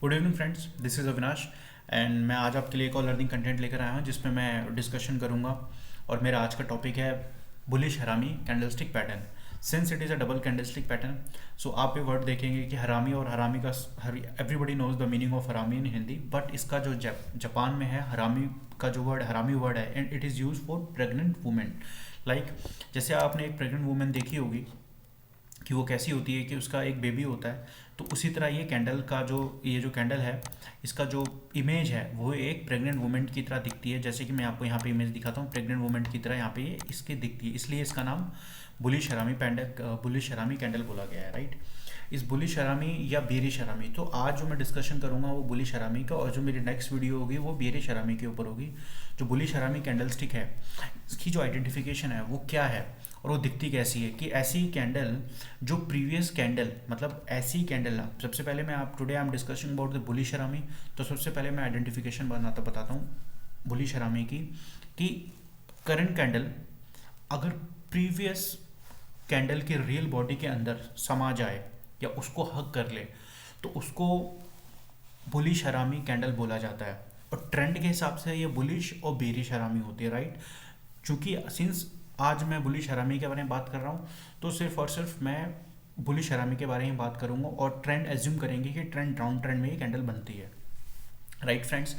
Good evening friends, this is Avinash and मैं आज आपके लिए एक और लर्निंग कंटेंट लेकर आया हूँ जिसमें मैं डिस्कशन करूँगा। और मेरा आज का टॉपिक है bullish harami candlestick pattern. Since it is a double candlestick pattern, so आप ये वर्ड देखेंगे कि हरामी और हरामी का everybody knows the meaning of harami in Hindi, but इसका जो जापान में है हरामी का जो वर्ड हरामी वर्ड है and it is use for pregnant women. Like जैसे आपने एक प्रेग्नेंट वुमेन देखी होगी कि वो कैसी होती है कि उसका एक बेबी होता है, तो उसी तरह ये कैंडल का जो ये जो कैंडल है इसका जो इमेज है वो एक प्रेग्नेंट वुमेन की तरह दिखती है। जैसे कि मैं आपको यहाँ पे इमेज दिखाता हूँ, प्रेग्नेंट वुमेन की तरह यहाँ पे ये इसकी दिखती है, इसलिए इसका नाम बुलिश हरामी कैंडल बोला गया है, राइट। इस बुलिश हरामी या बेरिश हरामी, तो आज जो मैं डिस्कशन करूंगा वो बुलिश हरामी का, और जो मेरी नेक्स्ट वीडियो होगी वो बेरिश हरामी के ऊपर होगी। जो बुलिश हरामी कैंडलस्टिक है इसकी जो आइडेंटिफिकेशन है वो क्या है और वो दिखती कैसी है, कि ऐसी कैंडल जो प्रीवियस कैंडल, मतलब ऐसी कैंडल। सबसे पहले मैं आप today I am discussing about the bullish हरामी। तो सबसे पहले मैं आइडेंटिफिकेशन बताता हूँ बुलिश हरामी की, कि करंट कैंडल अगर प्रीवियस कैंडल के रियल बॉडी के अंदर समा जाए या उसको हग कर ले तो उसको बुलिश हरामी कैंडल बोला जाता है। और ट्रेंड के हिसाब से ये बुलिश और बेरिश हरामी होती है, राइट। चूंकि सिंस आज मैं बुलिश हरामी के बारे में बात कर रहा हूँ तो सिर्फ और सिर्फ मैं बुलिश हरामी के बारे में बात करूँगा, और ट्रेंड एज्यूम करेंगे कि ट्रेंड डाउन ट्रेंड में ये कैंडल बनती है, राइट फ्रेंड्स।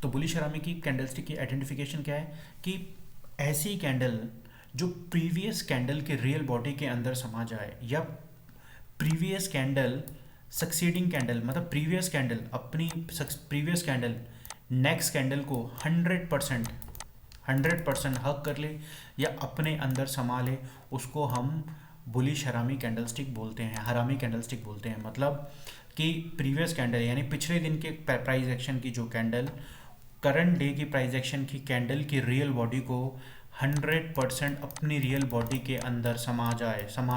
तो बुलिश हरामी की कैंडलस्टिक की आइडेंटिफिकेशन क्या है, कि ऐसी कैंडल जो प्रीवियस कैंडल के रियल बॉडी के अंदर समा जाए, या प्रीवियस कैंडल सक्सीडिंग कैंडल, मतलब प्रीवियस कैंडल अपनी प्रीवियस कैंडल नेक्स्ट कैंडल को 100% हक कर ले या अपने अंदर समा ले, उसको हम बुलिश हरामी कैंडलस्टिक बोलते हैं, हरामी कैंडलस्टिक बोलते हैं। मतलब कि प्रीवियस कैंडल यानी पिछले दिन के प्राइस एक्शन की जो कैंडल करंट डे की प्राइस एक्शन की कैंडल की रियल बॉडी को 100% अपनी रियल बॉडी के अंदर समा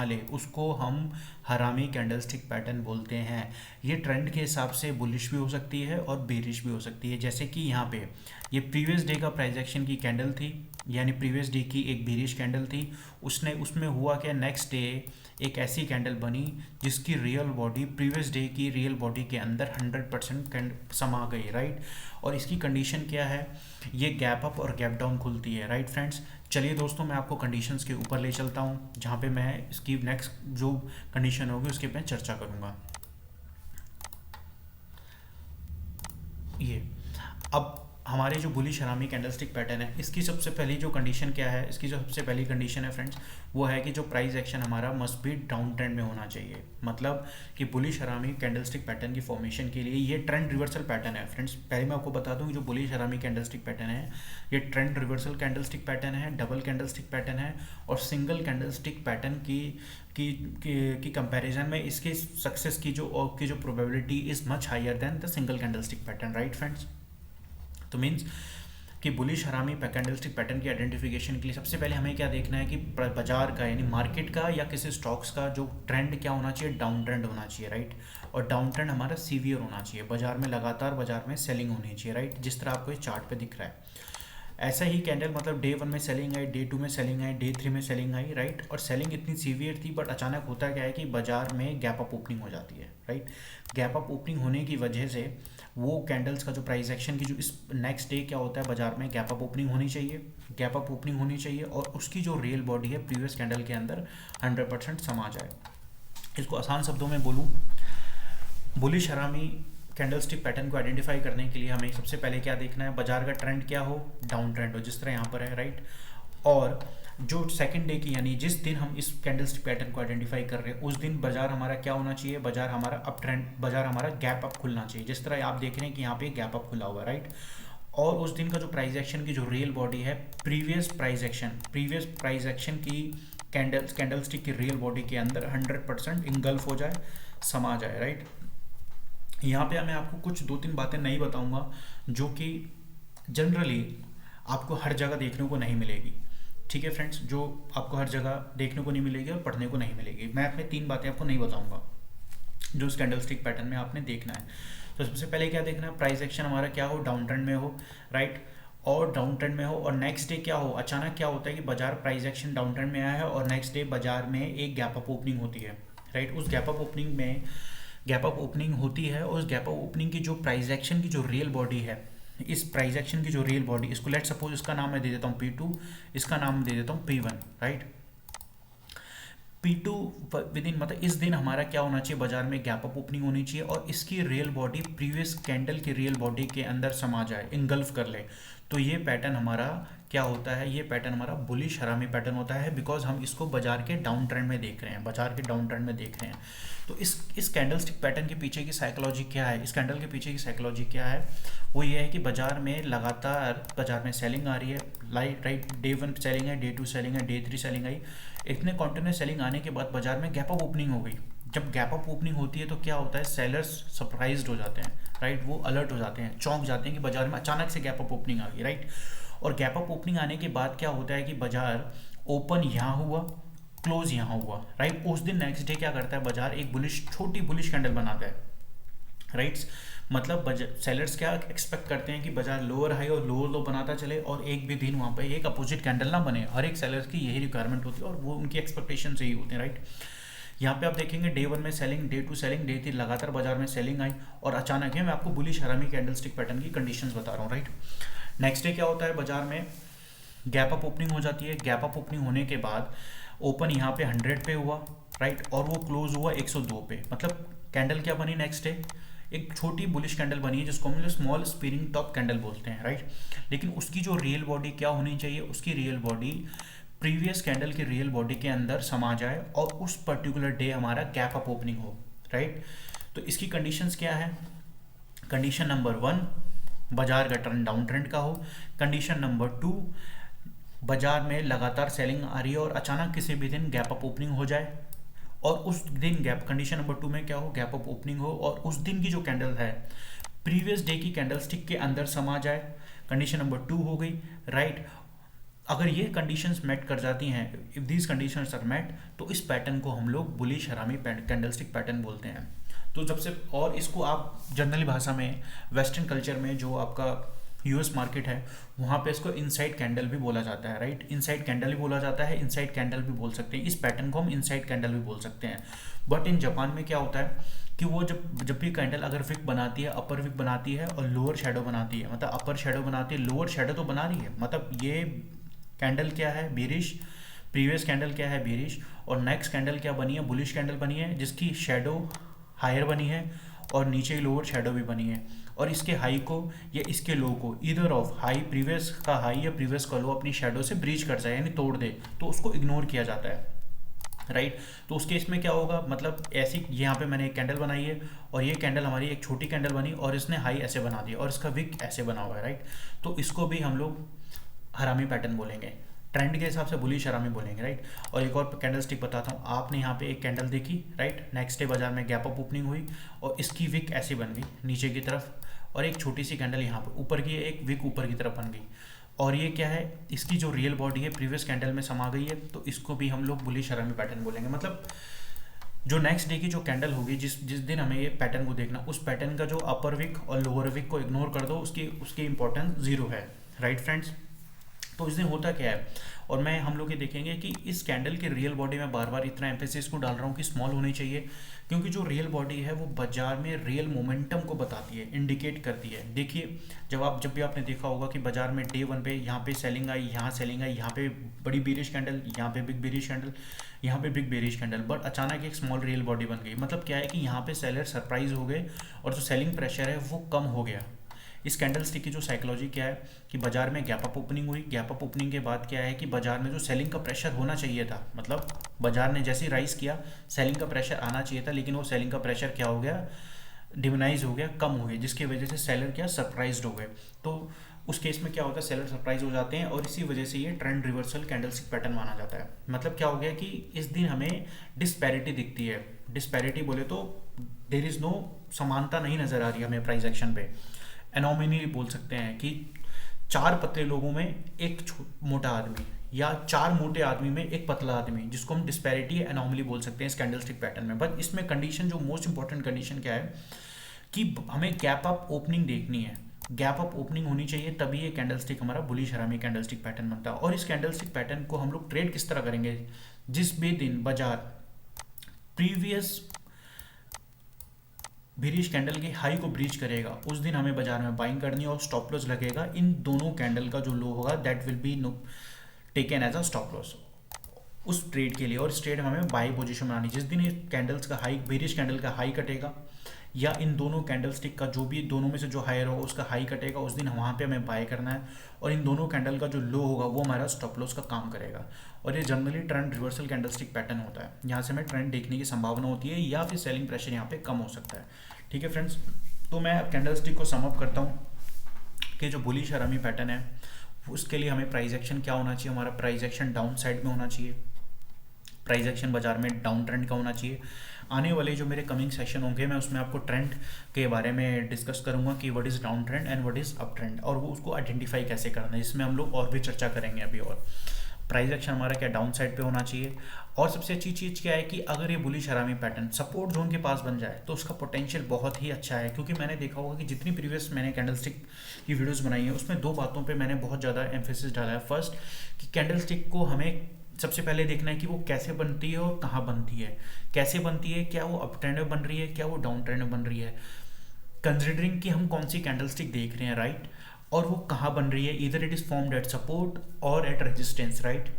ले, उसको हम हरामी कैंडलस्टिक पैटर्न बोलते हैं। ये ट्रेंड के हिसाब से बुलिश भी हो सकती है और बेरिश भी हो सकती है। जैसे कि यहाँ पे ये प्रीवियस डे का प्राइस एक्शन की कैंडल थी, यानी प्रीवियस डे की एक बेरिश कैंडल थी। उसमें हुआ क्या, नेक्स्ट डे एक ऐसी कैंडल बनी जिसकी रियल बॉडी प्रीवियस डे की रियल बॉडी के अंदर 100% समा गई, राइट। और इसकी कंडीशन क्या है, ये गैप अप और गैप डाउन खुलती है, राइट फ्रेंड्स। चलिए दोस्तों, मैं आपको कंडीशंस के ऊपर ले चलता हूँ जहाँ पे मैं इसकी नेक्स्ट जो कंडीशन होगी उसके पे चर्चा करूँगा। ये अब हमारे जो बुलिश हरामी कैंडलस्टिक पैटर्न है इसकी सबसे पहली जो कंडीशन क्या है, इसकी जो सबसे पहली कंडीशन है फ्रेंड्स वो है कि जो प्राइस एक्शन हमारा मस्ट बी डाउन ट्रेंड में होना चाहिए। मतलब कि बुलिश हरामी कैंडलस्टिक पैटर्न की फॉर्मेशन के लिए ये ट्रेंड रिवर्सल पैटर्न है फ्रेंड्स। पहले मैं आपको बता दूं, जो बुलिश हरामी कैंडलस्टिक पैटर्न है ये ट्रेंड रिवर्सल कैंडलस्टिक पैटर्न है, डबल कैंडलस्टिक पैटर्न है, और सिंगल कैंडलस्टिक पैटर्न की कंपैरिजन में इसके सक्सेस की जो probability is much higher than the single candlestick pattern, right friends. तो मीन्स कि बुलिश हरामी कैंडलस्टिक पैटर्न की आइडेंटिफिकेशन के लिए सबसे पहले हमें क्या देखना है कि बाजार का यानी मार्केट का या किसी स्टॉक्स का जो ट्रेंड क्या होना चाहिए, डाउन ट्रेंड होना चाहिए, राइट। और डाउन ट्रेंड हमारा सीवियर होना चाहिए, बाजार में लगातार बाजार में सेलिंग होनी चाहिए, राइट, जिस तरह आपको इस चार्ट पे दिख रहा है। ऐसा ही कैंडल मतलब डे 1 में सेलिंग आई, डे 2 में सेलिंग आई, डे 3 में सेलिंग आई, राइट। और सेलिंग इतनी सीवियर थी, बट अचानक होता क्या है कि बाजार में गैप अप ओपनिंग हो जाती है, राइट। गैप अप ओपनिंग होने की वजह से वो कैंडल्स का जो प्राइस एक्शन की जो इस नेक्स्ट डे क्या होता है, बाजार में गैप अप ओपनिंग होनी चाहिए, और उसकी जो रियल बॉडी है प्रीवियस कैंडल के अंदर 100% समा जाए। इसको आसान शब्दों में बोलूँ, बुलिश हरामी कैंडलस्टिक पैटर्न को आइडेंटिफाई करने के लिए हमें सबसे पहले क्या देखना है, बाजार का ट्रेंड क्या हो, डाउन ट्रेंड हो, जिस तरह यहाँ पर है, राइट। और जो सेकंड डे की यानी जिस दिन हम इस कैंडलस्टिक पैटर्न को आइडेंटिफाई कर रहे हैं उस दिन बाजार हमारा क्या होना चाहिए, बाजार हमारा अप ट्रेंड, बाजार हमारा गैप अप खुलना चाहिए, जिस तरह आप देख रहे हैं कि यहाँ पे गैप अप खुला हुआ है, राइट। और उस दिन का जो प्राइस एक्शन की जो रियल बॉडी है प्रीवियस प्राइस एक्शन की कैंडलस्टिक की रियल बॉडी के अंदर 100% इंगल्फ हो जाए, समा जाए, राइट। यहाँ पे मैं आपको कुछ 2-3 बातें नहीं बताऊंगा जो कि जनरली आपको हर जगह देखने को नहीं मिलेगी, ठीक है फ्रेंड्स, जो आपको हर जगह देखने को नहीं मिलेगी और पढ़ने को नहीं मिलेगी। मैं अपने 3 बातें आपको नहीं बताऊंगा जो इस कैंडलस्टिक पैटर्न में आपने देखना है। तो सबसे पहले क्या देखना है, प्राइस एक्शन हमारा क्या हो, डाउन ट्रेंड में हो, राइट, और डाउन ट्रेंड में हो, और नेक्स्ट डे क्या हो, अचानक क्या होता है कि बाजार प्राइस एक्शन डाउन ट्रेंड में आया है और नेक्स्ट डे बाजार में एक गैप अप ओपनिंग होती है, राइट। उस गैप अप ओपनिंग में गैप अप ओपनिंग होती है और उस गैप अप ओपनिंग की जो प्राइस एक्शन की जो रियल बॉडी है, इस प्राइस एक्शन की जो रियल बॉडी, इसको लेट सपोज इसका नाम मैं दे देता हूँ P2, इसका नाम दे देता हूँ P1, right. P2 with in मतलब इस दिन हमारा क्या होना चाहिए, बाजार में गैप अप ओपनिंग होनी चाहिए और इसकी रियल बॉडी प्रीवियस कैंडल की रियल बॉडी के अंदर समा जाए, इंगल्फ कर ले। तो ये पैटर्न हमारा क्या होता है, ये पैटर्न हमारा बुलिश हरामी पैटर्न होता है, बिकॉज हम इसको बाजार के डाउन ट्रेंड में देख रहे हैं, बाजार के डाउन ट्रेंड में देख रहे हैं। तो इस कैंडलस्टिक पैटर्न के पीछे की साइकोलॉजी क्या है, इस कैंडल के पीछे की साइकोलॉजी क्या है, वो ये है कि बाजार में लगातार बाजार में सेलिंग आ रही है, राइट। डे 1 सेलिंग है, डे 2 सेलिंग है, डे 3 सेलिंग आई, इतने कंटिन्यूस सेलिंग आने के बाद बाजार में गैप अप ओपनिंग हो गई। जब गैप अप ओपनिंग होती है तो क्या होता है, सेलर्स सरप्राइज्ड हो जाते हैं, राइट, वो अलर्ट हो जाते हैं, चौंक जाते हैं कि बाजार में अचानक से गैप अप ओपनिंग आ गई, राइट। और गैप अप ओपनिंग आने के बाद क्या होता है कि बाजार ओपन यहाँ हुआ, क्लोज यहाँ हुआ, राइट। उस दिन नेक्स्ट डे क्या करता है बाजार, एक बुलिश छोटी बुलिश कैंडल बनाता है, राइट। मतलब सेलर्स क्या एक्सपेक्ट करते हैं कि बाजार लोअर हाई और लोअर लो बनाता चले और एक भी दिन वहाँ पे एक अपोजिट कैंडल ना बने। हर एक सेलर्स की यही रिक्वायरमेंट होती है और वो उनकी एक्सपेक्टेशन से ही होते हैं, राइट। यहाँ पे आप देखेंगे डे 1 में सेलिंग, डे 2 सेलिंग, डे 3 लगातार बाजार में सेलिंग आई और अचानक है, मैं आपको बुलिश हरामी कैंडलस्टिक पैटर्न की कंडीशंस बता रहा हूँ, राइट। नेक्स्ट डे क्या होता है, बाजार में गैप अप ओपनिंग हो जाती है। गैप अप ओपनिंग होने के बाद ओपन यहाँ पे 100 पे हुआ, राइट, और वो क्लोज हुआ 102 पे। मतलब कैंडल क्या बनी नेक्स्ट डे, एक छोटी बुलिश कैंडल बनी है जिसको हम लोग स्मॉल स्पिनिंग टॉप कैंडल बोलते हैं, राइट। लेकिन उसकी जो रियल बॉडी क्या होनी चाहिए, उसकी रियल बॉडी प्रीवियस कैंडल की रियल बॉडी के अंदर समा जाए और उस पर्टिकुलर डे हमारा गैप अप ओपनिंग हो, राइट। तो इसकी कंडीशंस क्या है, कंडीशन नंबर 1 बाजार का ट्रेंड डाउन ट्रेंड का हो, कंडीशन नंबर 2 बाजार में लगातार सेलिंग आ रही है और अचानक किसी भी दिन गैप अप ओपनिंग हो जाए और उस दिन गैप, कंडीशन नंबर 2 में क्या हो, गैप अप ओपनिंग हो और उस दिन की जो कैंडल है प्रीवियस डे की कैंडल स्टिक के अंदर समा जाए। कंडीशन नंबर 2 हो गई, राइट। अगर ये कंडीशंस मेट कर जाती हैं, if these conditions are met, तो इस पैटर्न को हम लोग बुलिश हरामी कैंडलस्टिक पैटर्न बोलते हैं। तो जब से, और इसको आप जनरली भाषा में वेस्टर्न कल्चर में जो आपका यूएस मार्केट है वहाँ पे इसको इनसाइड कैंडल भी बोला जाता है, राइट। इनसाइड कैंडल भी बोला जाता है, इनसाइड कैंडल भी बोल सकते हैं, इस पैटर्न को हम इनसाइड कैंडल भी बोल सकते हैं। बट इन जापान में क्या होता है कि वो जब भी कैंडल अगर विक बनाती है, अपर विक बनाती है और लोअर शेडो बनाती है, मतलब अपर शेडो बनाती है, लोअर शेडो तो बना रही है, मतलब ये कैंडल क्या है, बेरिश, प्रीवियस कैंडल क्या है, बेरिश, और नेक्स्ट कैंडल क्या बनी है, बुलिश कैंडल बनी है जिसकी शेडो हायर बनी है और नीचे लोअर शेडो भी बनी है, और इसके हाई को या इसके लो को ईदर ऑफ हाई, प्रीवियस का हाई या प्रीवियस का लो अपनी शेडो से ब्रीच कर जाए यानी तोड़ दे, तो उसको इग्नोर किया जाता है, राइट। तो उस केस में क्या होगा, मतलब ऐसी यहाँ पे मैंने एक कैंडल बनाई है और ये कैंडल हमारी एक छोटी कैंडल बनी और इसने हाई ऐसे बना दिया और इसका विक ऐसे बना हुआ है, राइट। तो इसको भी हम लोग हरामी पैटर्न बोलेंगे, ट्रेंड के हिसाब से बुलिश हरामी बोलेंगे, राइट। और एक और कैंडल स्टिक बताता हूँ, आपने यहाँ पे एक कैंडल देखी, राइट, नेक्स्ट डे बाजार में गैप अप ओपनिंग हुई और इसकी विक ऐसी बन गई नीचे की तरफ और एक छोटी सी कैंडल यहाँ पर ऊपर की, एक विक ऊपर की तरफ बन गई और ये क्या है, इसकी जो रियल बॉडी है प्रीवियस कैंडल में समा गई है, तो इसको भी हम लोग बुलिश हरामी पैटर्न बोलेंगे। मतलब जो नेक्स्ट डे की जो कैंडल होगी, जिस जिस दिन हमें ये पैटर्न को देखना, उस पैटर्न का जो अपर विक और लोअर विक को इग्नोर कर दो, उसकी इंपॉर्टेंस 0 है, राइट फ्रेंड्स। तो इस दिन होता क्या है, और मैं हम लोग ये देखेंगे कि इस कैंडल के रियल बॉडी में बार बार इतना एम्फेसिस को डाल रहा हूँ कि स्मॉल होनी चाहिए, क्योंकि जो रियल बॉडी है वो बाजार में रियल मोमेंटम को बताती है, इंडिकेट करती है। देखिए जब भी आपने देखा होगा कि बाजार में डे 1 पे यहाँ पे सेलिंग आई, यहाँ सेलिंग आई, यहाँ पे बड़ी बेरिश कैंडल, यहाँ पे बिग बेरिश कैंडल, यहाँ पे बिग बेरिश कैंडल, बट अचानक एक स्मॉल रियल बॉडी बन गई। मतलब क्या है कि यहाँ पे सेलर सरप्राइज हो गए और जो सेलिंग प्रेशर है वो कम हो गया। इस कैंडल स्टिक की जो साइकोलॉजी क्या है कि बाजार में गैप अप ओपनिंग हुई, गैप अप ओपनिंग के बाद क्या है कि बाजार में जो सेलिंग का प्रेशर होना चाहिए था, मतलब बाजार ने जैसे ही राइज किया सेलिंग का प्रेशर आना चाहिए था, लेकिन वो सेलिंग का प्रेशर क्या हो गया, डिमिनाइज हो गया, कम हो गया, जिसकी वजह से सेलर क्या सरप्राइज्ड हो गए। तो उस केस में क्या होता है, सेलर सरप्राइज हो जाते हैं और इसी वजह से ये ट्रेंड रिवर्सल कैंडलस्टिक पैटर्न माना जाता है। मतलब क्या हो गया कि इस दिन हमें डिस्पैरिटी दिखती है, डिस्पैरिटी बोले तो देयर इज नो, समानता नहीं नजर आ रही हमें प्राइस एक्शन पे। एनोमिनी बोल सकते हैं कि 4 पतले लोगों में एक मोटा आदमी या 4 मोटे आदमी में एक पतला आदमी, जिसको हम डिस्पैरिटी या एनोमली बोल सकते हैं इस कैंडलस्टिक पैटर्न में। बट इसमें कंडीशन, जो मोस्ट इंपॉर्टेंट कंडीशन क्या है कि हमें गैप अप ओपनिंग देखनी है, गैप अप ओपनिंग होनी चाहिए, तभी ये कैंडलस्टिक हमारा बुलिश हरामी कैंडलस्टिक पैटर्न बनता है। और इस कैंडलस्टिक पैटर्न को हम लोग ट्रेड किस तरह करेंगे, जिस भी दिन बाजार प्रीवियस बेरिश कैंडल की हाई को ब्रीच करेगा उस दिन हमें बाजार में बाइंग करनी है और स्टॉप लॉस लगेगा इन दोनों कैंडल का जो लो होगा that will be taken as a stop loss उस ट्रेड के लिए। और इस ट्रेड में हमें बाई पोजीशन बनानी, जिस दिन ये कैंडल्स का हाई बेरिश कैंडल का हाई कटेगा या इन दोनों कैंडल स्टिक का जो भी दोनों में से जो हायर होगा उसका हाई कटेगा उस दिन वहाँ पे हमें बाय करना है। और इन दोनों कैंडल का जो लो होगा वो हमारा स्टॉप लॉस का काम करेगा। और ये generally trend reversal candle stick pattern होता है, यहाँ से हमें ट्रेंड देखने की संभावना होती है या फिर सेलिंग प्रेशर यहाँ पे कम हो सकता है। ठीक है फ्रेंड्स, तो मैं अब कैंडल स्टिक को समअप करता हूँ कि जो बुलिश हरामी पैटर्न है उसके लिए हमें प्राइस एक्शन क्या होना चाहिए। हमारा प्राइस एक्शन डाउन साइड में होना चाहिए, प्राइस एक्शन बाजार में डाउन ट्रेंड का होना चाहिए। आने वाले जो मेरे कमिंग सेशन होंगे मैं उसमें आपको ट्रेंड के बारे में डिस्कस करूंगा कि what is down trend and what is up trend, और वो उसको आइडेंटिफाई कैसे करना है, इसमें हम लोग और भी चर्चा करेंगे अभी। और प्राइस एक्शन हमारा क्या डाउन साइड पे होना चाहिए। और सबसे अच्छी चीज़ क्या है कि अगर ये बुलिश हरामी पैटर्न सपोर्ट जोन के पास बन जाए तो उसका पोटेंशियल बहुत ही अच्छा है, क्योंकि मैंने देखा होगा कि जितनी प्रीवियस मैंने कैंडलस्टिक की वीडियोस बनाई है उसमें दो बातों पे मैंने बहुत ज़्यादा एम्फेसिस डाला है। फर्स्ट कि कैंडलस्टिक को हमें सबसे पहले देखना है कि वो कैसे बनती है और कहाँ बनती है। कैसे बनती है, क्या वो अप ट्रेंड में बन रही है, क्या वो डाउन ट्रेंड में बन रही है, कंसिडरिंग कि हम कौन सी कैंडलस्टिक देख रहे हैं, राइट। और वो कहाँ बन रही है, इधर it is formed at support और एट रेजिस्टेंस, राइट,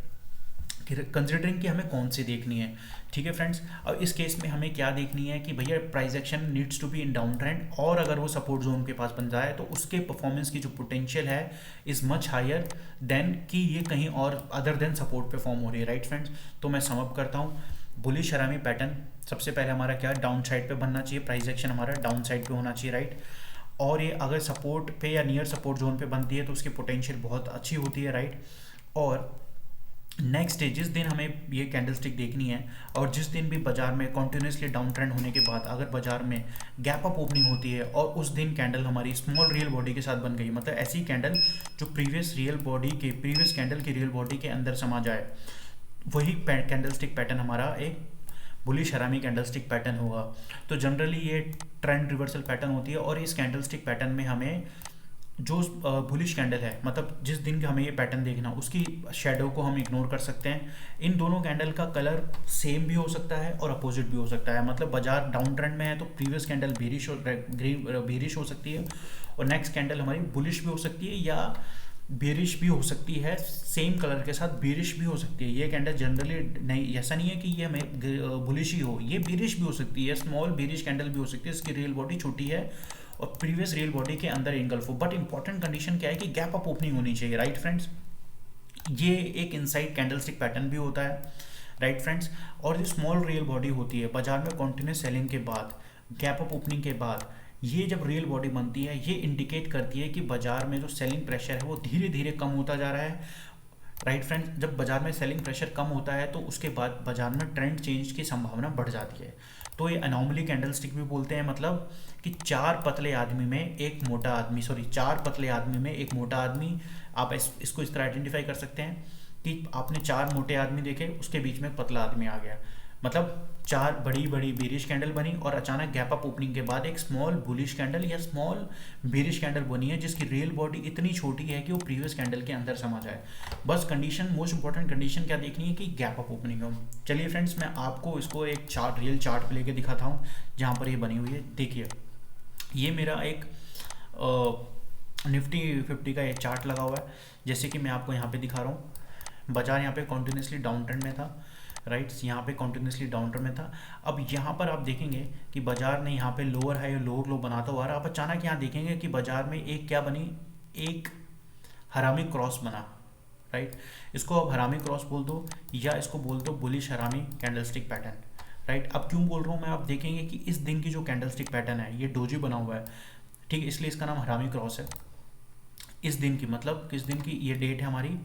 कंसिडरिंग कि हमें कौन सी देखनी है। ठीक है फ्रेंड्स, अब इस केस में हमें क्या देखनी है कि भैया price action needs to be in down trend, और अगर वो सपोर्ट जोन के पास बन जाए तो उसके परफॉर्मेंस की जो पोटेंशियल है इज़ मच हायर देन कि ये कहीं और अदर देन सपोर्ट पे फॉर्म हो रही है, राइट फ्रेंड्स। तो मैं समअप करता हूँ, बुलिश हरामी पैटर्न सबसे पहले हमारा क्या डाउन साइड पे बनना चाहिए, प्राइस एक्शन हमारा डाउन साइड पे होना चाहिए, राइट। और ये अगर सपोर्ट पे या नियर सपोर्ट जोन पे बनती है तो उसकी पोटेंशियल बहुत अच्छी होती है, राइट। और नेक्स्ट डे जिस दिन हमें ये कैंडलस्टिक देखनी है और जिस दिन भी बाजार में कॉन्टिन्यूसली डाउन ट्रेंड होने के बाद अगर बाजार में गैप अप ओपनिंग होती है और उस दिन कैंडल हमारी स्मॉल रियल बॉडी के साथ बन गई, मतलब ऐसी कैंडल जो प्रीवियस कैंडल की रियल बॉडी के अंदर समा जाए, वही कैंडलस्टिक पैटर्न हमारा एक बुलिश हरामी कैंडलस्टिक पैटर्न होगा। तो जनरली ये ट्रेंड रिवर्सल पैटर्न होती है और इस कैंडलस्टिक पैटर्न में हमें जो बुलिश कैंडल है, मतलब जिस दिन का हमें ये पैटर्न देखना उसकी शेडो को हम इग्नोर कर सकते हैं। इन दोनों कैंडल का कलर सेम भी हो सकता है और अपोजिट भी हो सकता है, मतलब बाजार डाउन ट्रेंड में है तो प्रीवियस कैंडल बेरिश हो सकती है और नेक्स्ट कैंडल हमारी बुलिश भी हो सकती है या बेरिश भी हो सकती है, सेम कलर के साथ बेरिश भी हो सकती है। ये कैंडल जनरली नहीं, ऐसा नहीं है कि ये हमें बुलिश ही हो, ये बेरिश भी हो सकती है, स्मॉल बेरिश कैंडल भी हो सकती है, इसकी रियल बॉडी छोटी है और प्रीवियस रियल बॉडी के अंदर इनगल्फ हो। बट इंपॉर्टेंट कंडीशन क्या है कि गैप अप ओपनिंग होनी चाहिए, राइट फ्रेंड्स। ये एक इनसाइड कैंडलस्टिक पैटर्न भी होता है, राइट फ्रेंड्स। और जो स्मॉल रियल बॉडी होती है बाजार में कॉन्टिन्यूस सेलिंग के बाद, गैप अप ओपनिंग के बाद, ये जब रियल बॉडी बनती है ये इंडिकेट करती है कि बाजार में जो सेलिंग प्रेशर है वो धीरे धीरे कम होता जा रहा है, राइट फ्रेंड्स। जब बाजार में सेलिंग प्रेशर कम होता है तो उसके बाद बाजार में ट्रेंड चेंज की संभावना बढ़ जाती है। तो ये अनॉमली कैंडलस्टिक भी बोलते हैं, मतलब कि चार पतले आदमी में एक मोटा आदमी, चार पतले आदमी में एक मोटा आदमी। आप इसको इस तरह आइडेंटिफाई कर सकते हैं कि आपने चार मोटे आदमी देखे, उसके बीच में एक पतला आदमी आ गया, मतलब चार बड़ी बड़ी बेरिश कैंडल बनी और अचानक गैप अप ओपनिंग के बाद एक स्मॉल बुलिश कैंडल या स्मॉल बेरिश कैंडल बनी है जिसकी रियल बॉडी इतनी छोटी है कि वो प्रीवियस कैंडल के अंदर समा जाए। बस कंडीशन, मोस्ट इंपॉर्टेंट कंडीशन क्या देखनी है कि गैप अप ओपनिंग हो। चलिए फ्रेंड्स, मैं आपको इसको एक चार्ट, रियल चार्ट पे लेके दिखाता हूँ जहाँ पर ये बनी हुई है। देखिए, ये मेरा एक निफ्टी 50 का एक चार्ट लगा हुआ है, जैसे कि मैं आपको यहाँ पे दिखा रहा हूँ। बाजार यहाँ पे कॉन्टिन्यूसली डाउन ट्रेंड में था, राइट, यहाँ पे कॉन्टिन्यूसली डाउन ट्रेंड में था। अब यहाँ पर आप देखेंगे कि बाजार ने यहाँ पे लोअर हाई और लोअर लो बनाता हुआ रहा। आप अचानक यहाँ देखेंगे कि बाजार में एक क्या बनी, एक हरामी क्रॉस बना, राइट। इसको आप हरामी क्रॉस बोल दो या इसको बोल दो bullish harami candlestick pattern, right. अब क्यों बोल रहा हूँ मैं, आप देखेंगे कि इस दिन की जो कैंडलस्टिक पैटर्न है ये डोजी बना हुआ है, ठीक है, इसलिए इसका नाम हरामी क्रॉस है। इस दिन की, मतलब किस दिन की, ये डेट है हमारी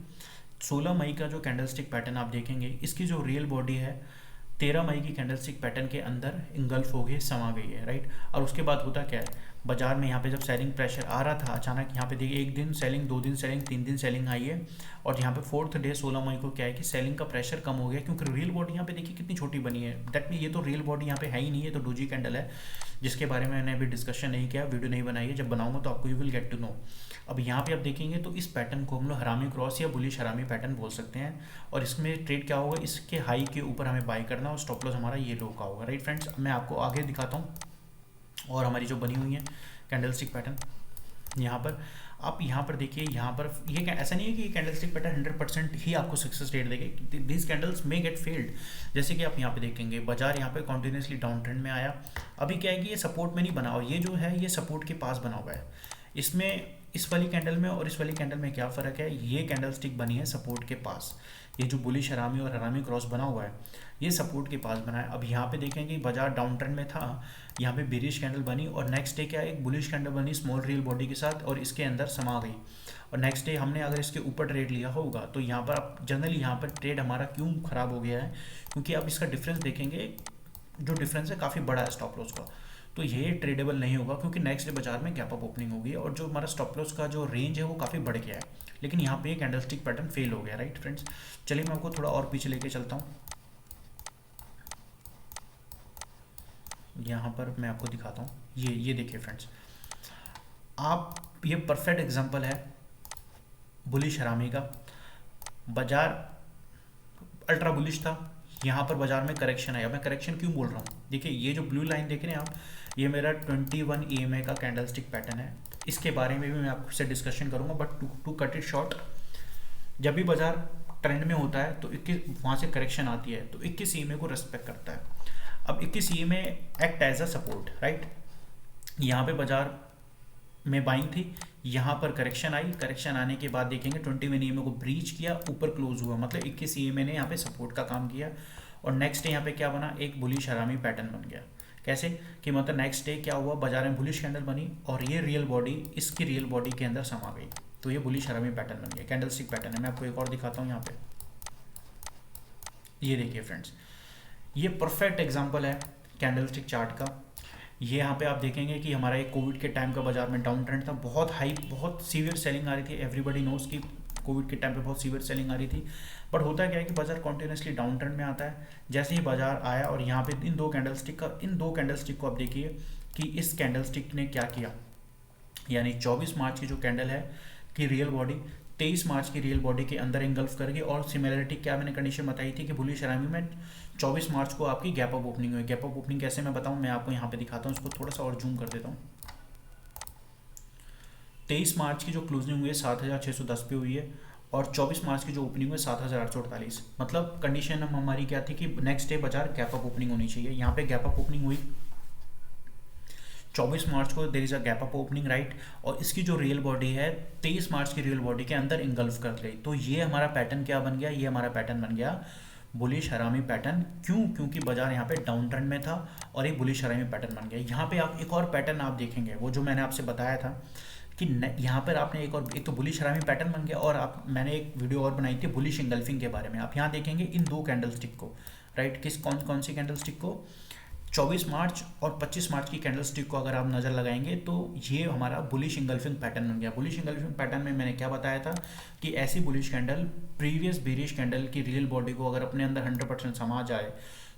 16 मई का जो कैंडलस्टिक पैटर्न आप देखेंगे इसकी जो रियल बॉडी है 13 मई की कैंडलस्टिक पैटर्न के अंदर इंगल्फ हो गई, समा गई है, राइट। और उसके बाद होता क्या है, बाजार में यहाँ पे जब सेलिंग प्रेशर आ रहा था अचानक यहाँ पे देखिए एक दिन सेलिंग, 2 दिन सेलिंग, 3 दिन सेलिंग आई है और यहाँ पे फोर्थ डे 16 मई को क्या है कि सेलिंग का प्रेशर कम हो गया, क्योंकि रियल बॉडी यहाँ पे देखिए कितनी छोटी बनी है। दैट मीन ये तो रियल बॉडी यहाँ पे है ही नहीं है, तो डोजी कैंडल है जिसके बारे में मैंने अभी डिस्कशन नहीं किया, वीडियो नहीं बनाई है, जब बनाऊंगा तो आपको you will get to know. अब यहाँ पे आप देखेंगे तो इस पैटर्न को हम लोग हरामी क्रॉस या बुलिश हरामी पैटर्न बोल सकते हैं। और इसमें ट्रेड क्या होगा, इसके हाई के ऊपर हमें बाय करना और स्टॉप लॉस हमारा ये लो का होगा, राइट फ्रेंड्स। मैं आपको आगे दिखाता हूँ और हमारी जो बनी हुई है कैंडलस्टिक पैटर्न यहाँ पर, आप यहाँ पर देखिए, यहाँ पर ये ऐसा नहीं है कि ये कैंडलस्टिक पैटर्न 100% ही आपको सक्सेस रेट देगा, this candles may gate failed. जैसे कि आप यहाँ पे देखेंगे बाजार यहाँ पे कॉन्टिन्यूसली डाउन ट्रेंड में आया, अभी क्या है कि ये सपोर्ट में नहीं बना हुआ, ये जो है ये सपोर्ट के पास बना हुआ है। इसमें इस वाली कैंडल में और इस वाली कैंडल में क्या फ़र्क है, ये कैंडलस्टिक बनी है सपोर्ट के पास, ये जो बुलिश हरामी और हरामी क्रॉस बना हुआ है ये सपोर्ट के पास बना है। अब यहाँ पे देखेंगे बाजार डाउन ट्रेंड में था, यहाँ पे बेरिश कैंडल बनी और नेक्स्ट डे क्या एक बुलिश कैंडल बनी स्मॉल रियल बॉडी के साथ और इसके अंदर समा गई, और नेक्स्ट डे हमने अगर इसके ऊपर ट्रेड लिया होगा तो यहाँ पर आप जनरली यहाँ पर ट्रेड हमारा क्यों ख़राब हो गया है, क्योंकि आप इसका डिफरेंस देखेंगे, जो डिफरेंस है काफ़ी बड़ा है स्टॉप लॉस का, तो ये ट्रेडेबल नहीं होगा क्योंकि नेक्स्ट डे बाजार में गैप अप ओपनिंग होगी और जो हमारा स्टॉप लॉस का जो रेंज है वो काफ़ी बढ़ गया है, लेकिन यहाँ पे कैंडलस्टिक पैटर्न फेल हो गया। राइट फ्रेंड्स, चलिए मैं आपको थोड़ा और पीछे लेके चलता हूँ, यहाँ पर मैं आपको दिखाता हूँ, ये देखिए फ्रेंड्स, आप ये परफेक्ट एग्जांपल है बुलिश हरामी का। बाजार अल्ट्रा बुलिश था, यहाँ पर बाजार में करेक्शन आया, मैं करेक्शन क्यों बोल रहा हूँ, देखिए ये जो ब्लू लाइन देख रहे हैं आप, ये मेरा 21 EMA का कैंडलस्टिक पैटर्न है, इसके बारे में भी मैं आपसे डिस्कशन करूँगा, but to cut it short, जब भी बाजार ट्रेंड में होता है तो 21 वहाँ से करेक्शन आती है तो 21 EMA को रेस्पेक्ट करता है। अब 21 EMA act as a support, right, यहाँ पे बाजार में बाइंग थी, यहाँ पर करेक्शन आई, करेक्शन आने के बाद देखेंगे 21 EMA को ब्रीच किया, ऊपर क्लोज हुआ, मतलब 21 EMA ने यहाँ पे सपोर्ट का काम किया, और नेक्स्ट डे यहाँ पे क्या बना, एक बुलिश हरामी पैटर्न बन गया। कैसे कि मतलब नेक्स्ट डे क्या हुआ, बाजार में बुलिश कैंडल बनी और ये रियल बॉडी इसकी रियल बॉडी के अंदर समा गई, तो ये बुलिश हरामी पैटर्न बन गया, कैंडलस्टिक पैटर्न है। मैं आपको एक और दिखाता हूँ यहाँ पे, ये देखिए फ्रेंड्स, ये परफेक्ट एग्जांपल है कैंडलस्टिक चार्ट का। ये यहाँ पे आप देखेंगे कि हमारा एक कोविड के टाइम का बाजार में डाउन ट्रेंड था, बहुत हाई बहुत सीवियर सेलिंग आ रही थी, एवरीबॉडी नोज कि कोविड के टाइम पे बहुत सीवियर सेलिंग आ रही थी, बट होता क्या है कि बाजार कॉन्टिन्यूसली डाउन ट्रेंड में आता है। जैसे ही बाजार आया और यहाँ पे इन दो कैंडलस्टिक को आप देखिए कि इस कैंडलस्टिक ने क्या किया, यानी 24 मार्च की जो कैंडल है कि रियल बॉडी 23 मार्च की रियल बॉडी के अंदर इंगल्फ कर गई, और सिमिलरिटी क्या मैंने कंडीशन बताई थी कि बुलिश हरामी में 24 मार्च को आपकी गैप अप ओपनिंग हुई। गैप अप ओपनिंग कैसे मैं बताऊं, मैं आपको यहाँ पे दिखाता हूँ, इसको थोड़ा सा और जूम कर देता हूँ। 23 मार्च की जो क्लोजिंग हुई है 7610 पे हुई है, और 24 मार्च की जो ओपनिंग हुई 7848, मतलब कंडीशन हमारी क्या थी कि नेक्स्ट डे बाजार गैप अप ओपनिंग होनी चाहिए। यहाँ पे गैप अप ओपनिंग हुई 24 मार्च को, there is a gap up opening, right, और इसकी जो रियल बॉडी है 23 मार्च की रियल बॉडी के अंदर इंगल्फ कर गई, तो ये हमारा पैटर्न क्या बन गया, ये हमारा पैटर्न बन गया बुलिश हरामी पैटर्न। क्यों, क्योंकि बाजार यहाँ पे डाउन ट्रेंड में था और एक बुलिश हरामी पैटर्न बन गया। यहाँ पे आप एक और पैटर्न आप देखेंगे, वो जो मैंने आपसे बताया था कि यहाँ पर आपने एक तो बुलिश हरामी पैटर्न बन गया, और आप मैंने एक वीडियो और बनाई थी बुलिश इंगल्फिंग के बारे में। आप यहाँ देखेंगे इन दो कैंडलस्टिक को, राइट, कौन कौन सी कैंडलस्टिक को, 24 मार्च और 25 मार्च की कैंडलस्टिक को अगर आप नज़र लगाएंगे तो ये हमारा बुलिश इंगल्फिंग पैटर्न बन गया। बुलिश इंगल्फिंग पैटर्न में मैंने क्या बताया था कि ऐसी bullish candle previous bearish candle की रियल बॉडी को अगर अपने अंदर 100%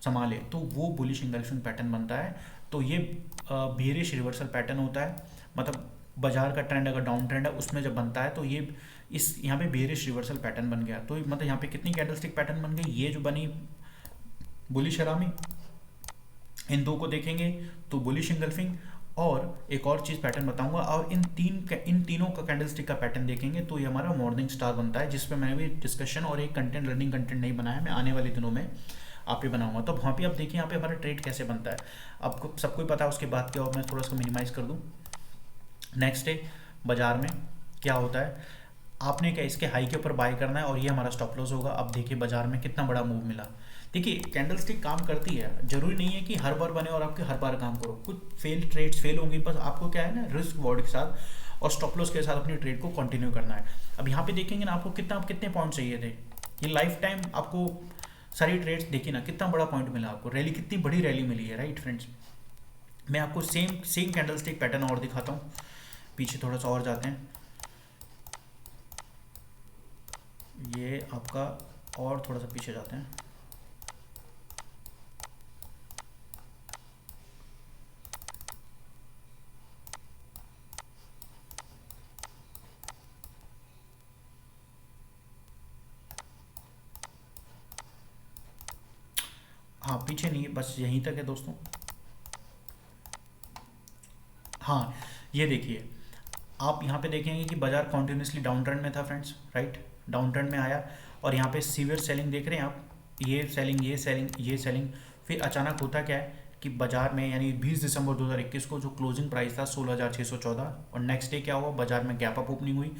समा ले तो वो बुलिश इंगल्फिंग पैटर्न बनता है। तो ये बेरिश रिवर्सल पैटर्न होता है, मतलब बाजार का ट्रेंड अगर डाउन ट्रेंड है उसमें जब बनता है तो ये इस यहाँ पे बेरिश रिवर्सल पैटर्न बन गया। तो मतलब यहाँ पे कितनी कैंडलस्टिक पैटर्न बन गई, ये जो बनी बुलिश हरामी, इन दो को देखेंगे तो बुलिश इंगल्फिंग, और एक और चीज़ पैटर्न बताऊंगा, और इन तीनों का कैंडलस्टिक का पैटर्न देखेंगे तो ये हमारा मॉर्निंग स्टार बनता है, जिस पे मैंने भी डिस्कशन और एक कंटेंट लर्निंग कंटेंट नहीं बनाया, मैं आने वाले दिनों में आप ये बनाऊंगा। तो वहाँ पे आप देखिए यहाँ पे हमारा ट्रेड कैसे बनता है, आपको सबको ही पता है। उसके बाद क्या हो, मैं थोड़ा सा मिनिमाइज कर दूँ। नेक्स्ट डे बाजार में क्या होता है, आपने क्या इसके हाई के ऊपर बाय करना है और ये हमारा स्टॉप लॉस होगा। अब देखिए बाजार में कितना बड़ा मूव मिला। देखिए कैंडलस्टिक काम करती है, जरूरी नहीं है कि हर बार बने और आपके हर बार काम करो, कुछ ट्रेड्स फेल होंगी, बस आपको क्या है ना रिस्क वर्ड के साथ और स्टॉप लॉस के साथ अपनी ट्रेड को कंटिन्यू करना है। अब यहाँ पे देखेंगे ना आपको कितने पॉइंट चाहिए थे, ये लाइफ टाइम आपको सारी ट्रेड्स देखिए ना कितना बड़ा पॉइंट मिला आपको, रैली कितनी बड़ी रैली मिली है, राइट फ्रेंड्स। मैं आपको सेम कैंडलस्टिक पैटर्न और दिखाता हूँ, पीछे थोड़ा सा और जाते हैं, ये आपका और थोड़ा सा पीछे जाते हैं। हाँ पीछे नहीं, बस यहीं तक है दोस्तों। हाँ, ये देखिए, आप यहाँ पे देखेंगे कि बाजार कॉन्टिन्यूसली डाउन ट्रेंड में था फ्रेंड्स, राइट, डाउन ट्रेंड में आया और यहाँ पे सीवियर सेलिंग देख रहे हैं आप, ये सेलिंग, ये सेलिंग, ये सेलिंग, फिर अचानक होता क्या है कि बाजार में यानी 20 दिसंबर 2021 को जो क्लोजिंग प्राइस था 16,614 और नेक्स्ट डे क्या हुआ, बाजार में गैप अप ओपनिंग हुई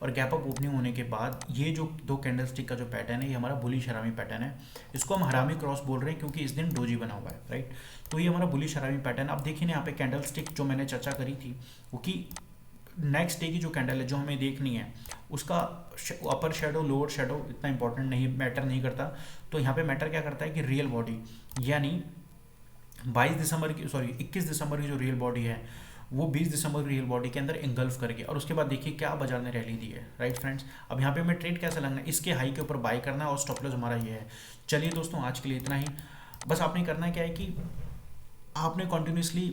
और गैप अप ओपनिंग होने के बाद ये जो दो कैंडलस्टिक का जो पैटर्न है ये हमारा बुलिश हरामी पैटर्न है। इसको हम हरामी क्रॉस बोल रहे हैं क्योंकि इस दिन डोजी बना हुआ है, राइट। तो ये हमारा बुलिश हरामी पैटर्न। आप देखिए ना यहाँ पे कैंडलस्टिक जो मैंने चर्चा करी थी वो कि नेक्स्ट डे की जो कैंडल है जो हमें देखनी है उसका अपर शेडो लोअर शेडो इतना इंपॉर्टेंट नहीं, मैटर नहीं करता। तो यहाँ पे मैटर क्या करता है कि रियल बॉडी यानी 22 दिसंबर की, सॉरी 21 दिसंबर की जो रियल बॉडी है वो 20 दिसंबर की रियल बॉडी के अंदर इंगल्फ करके और उसके बाद देखिए क्या बाजार ने रैली दी है, राइट फ्रेंड्स। अब यहाँ पे हमें ट्रेड कैसे लगना है, इसके हाई के ऊपर बाय करना है और स्टॉप लॉस हमारा ये है। चलिए दोस्तों, आज के लिए इतना ही। बस आपने करना है क्या है कि आपने कॉन्टिन्यूसली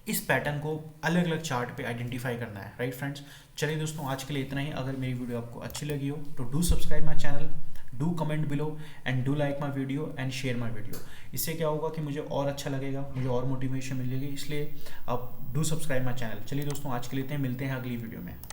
इस पैटर्न को अलग अलग चार्ट पे आइडेंटिफाई करना है, राइट फ्रेंड्स। चलिए दोस्तों, आज के लिए इतना ही। अगर मेरी वीडियो आपको अच्छी लगी हो तो do subscribe my channel, do comment below and do like my video and share my video. इससे क्या होगा कि मुझे और अच्छा लगेगा, मुझे और मोटिवेशन मिलेगी, इसलिए आप डू सब्सक्राइब माई चैनल। चलिए दोस्तों, आज के लिए इतने, मिलते हैं अगली वीडियो में।